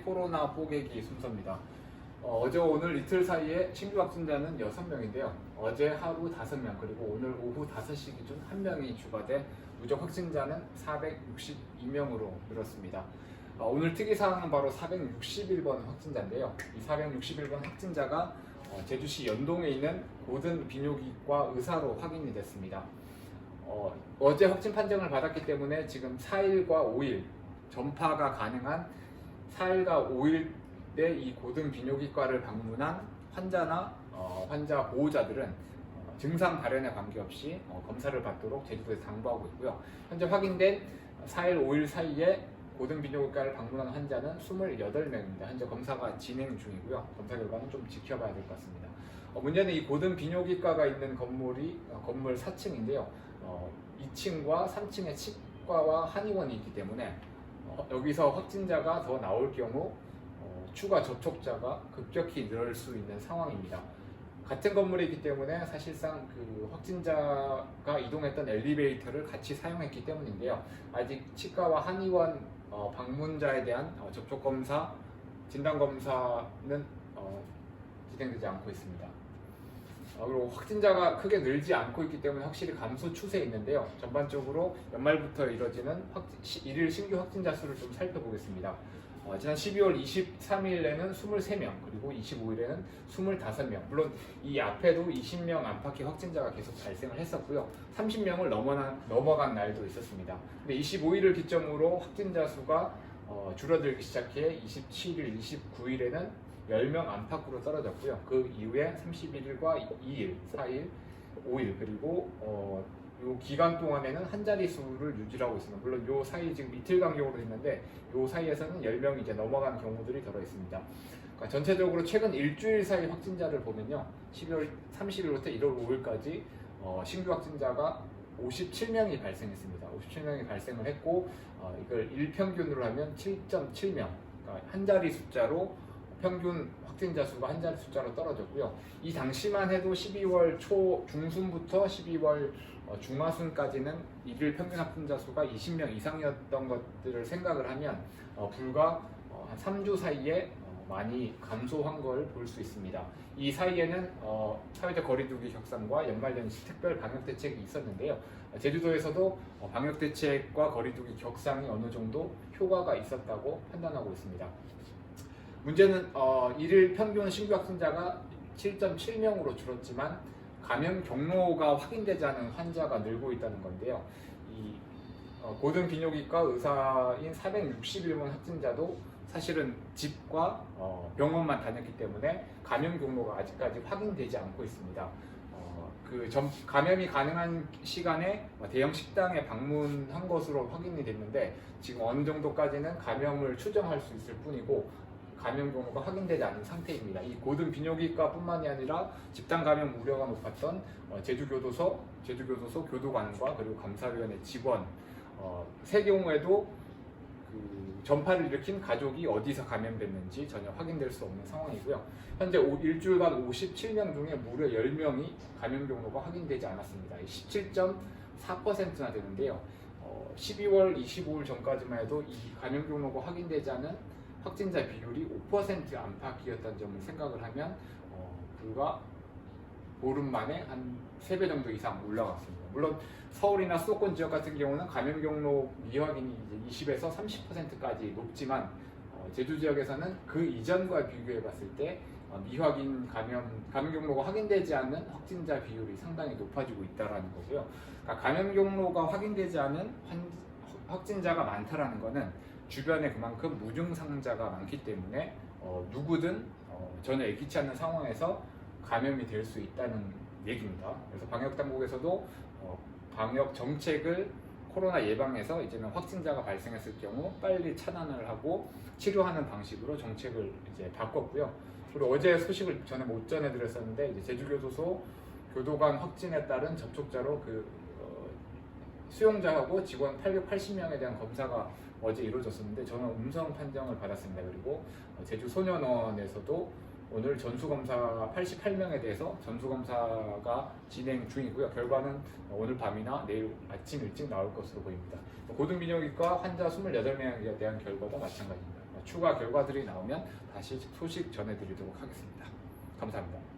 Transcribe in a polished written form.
코로나 뽀개기 순서입니다. 어제 오늘 이틀 사이에 신규 확진자는 6명인데요. 어제 하루 5명, 그리고 오늘 오후 5시 기준 1명이 추가돼 누적 확진자는 462명으로 늘었습니다. 오늘 특이사항은 바로 461번 확진자인데요. 이 461번 확진자가 제주시 연동에 있는 고든 비뇨기과 의사로 확인이 됐습니다. 어제 확진 판정을 받았기 때문에 지금 4일과 5일 전파가 가능한 4일과 5일 때 이 고등 비뇨기과를 방문한 환자나 환자 보호자들은 증상 발현에 관계없이 검사를 받도록 제주도에서 당부하고 있고요. 현재 확인된 4일, 5일 사이에 고등 비뇨기과를 방문한 환자는 28명입니다. 현재 검사가 진행 중이고요. 검사 결과는 좀 지켜봐야 될 것 같습니다. 문제는 이 고등 비뇨기과가 있는 건물이 건물 4층인데요. 2층과 3층에 치과와 한의원이 있기 때문에 여기서 확진자가 더 나올 경우 추가 접촉자가 급격히 늘을 수 있는 상황입니다. 같은 건물에 있기 때문에 사실상 그 확진자가 이동했던 엘리베이터를 같이 사용했기 때문인데요. 아직 치과와 한의원 방문자에 대한 접촉 검사, 진단 검사는 진행되지 않고 있습니다. 그리고 확진자가 크게 늘지 않고 있기 때문에 확실히 감소 추세에 있는데요. 전반적으로 연말부터 이뤄지는 일일 신규 확진자 수를 좀 살펴보겠습니다. 지난 12월 23일에는 23명, 그리고 25일에는 25명. 물론 이 앞에도 20명 안팎의 확진자가 계속 발생을 했었고요. 30명을 넘어간 날도 있었습니다. 근데 25일을 기점으로 확진자 수가 줄어들기 시작해 27일, 29일에는 10명 안팎으로 떨어졌고요. 그 이후에 31일과 2일, 4일, 5일, 그리고 요 기간 동안에는 한 자릿수를 유지하고 있습니다. 물론 요 사이 지금 이틀 간격으로 있는데 요 사이에서는 10명이 이제 넘어간 경우들이 들어 있습니다. 그러니까 전체적으로 최근 일주일 사이 확진자를 보면요. 12월 30일부터 1월 5일까지 신규 확진자가 57명이 발생했습니다. 57명이 발생을 했고 이걸 일평균으로 하면 7.7명, 그러니까 한 자리 숫자로 평균 확진자 수가 한 자리 숫자로 떨어졌고요. 이 당시만 해도 12월 초 중순부터 12월 중하순까지는 일일 평균 확진자 수가 20명 이상이었던 것들을 생각을 하면 불과 한 3주 사이에 많이 감소한 걸 볼 수 있습니다. 이 사이에는 사회적 거리두기 격상과 연말연시 특별 방역 대책이 있었는데요. 제주도에서도 방역 대책과 거리두기 격상이 어느 정도 효과가 있었다고 판단하고 있습니다. 문제는 일일 평균 신규 확진자가 7.7명으로 줄었지만 감염 경로가 확인되지 않은 환자가 늘고 있다는 건데요. 이 고등 비뇨기과 의사인 461번 확진자도 사실은 집과 병원만 다녔기 때문에 감염 경로가 아직까지 확인되지 않고 있습니다. 감염이 가능한 시간에 대형 식당에 방문한 것으로 확인이 됐는데 지금 어느 정도까지는 감염을 추정할 수 있을 뿐이고 감염 경로가 확인되지 않은 상태입니다. 이 고등 비뇨기과뿐만이 아니라 집단 감염 우려가 높았던 제주교도소 교도관과 그리고 감사위원회 직원 세 경우에도 그 전파를 일으킨 가족이 어디서 감염됐는지 전혀 확인될 수 없는 상황이고요. 현재 일주일간 57명 중에 무려 10명이 감염 경로가 확인되지 않았습니다. 17.4%나 되는데요. 12월 25일 전까지만 해도 이 감염 경로가 확인되지 않은 확진자 비율이 5% 안팎이었다는 점을 생각을 하면 불과 보름 만에 한 3배 정도 이상 올라갔습니다. 물론 서울이나 수도권 지역 같은 경우는 감염 경로 미확인이 이제 20에서 30%까지 높지만 제주 지역에서는 그 이전과 비교해 봤을 때 미확인 감염 경로가 확인되지 않는 확진자 비율이 상당히 높아지고 있다는 거고요. 그러니까 감염 경로가 확인되지 않은 확진자가 많다라는 것은 주변에 그만큼 무증상자가 많기 때문에 누구든 전혀 예기치 않는 상황에서 감염이 될 수 있다는 얘기입니다. 그래서 방역당국에서도 방역 정책을 코로나 예방에서 이제는 확진자가 발생했을 경우 빨리 차단을 하고 치료하는 방식으로 정책을 이제 바꿨고요. 그리고 어제 소식을 전에 못 전해드렸었는데 이제 제주교도소 교도관 확진에 따른 접촉자로 수용자하고 직원 880명에 대한 검사가 어제 이루어졌었는데 저는 음성 판정을 받았습니다. 그리고 제주 소년원에서도 오늘 전수검사 88명에 대해서 전수검사가 진행 중이고요. 결과는 오늘 밤이나 내일 아침 일찍 나올 것으로 보입니다. 고등비뇨기과 환자 28명에 대한 결과도 마찬가지입니다. 추가 결과들이 나오면 다시 소식 전해드리도록 하겠습니다. 감사합니다.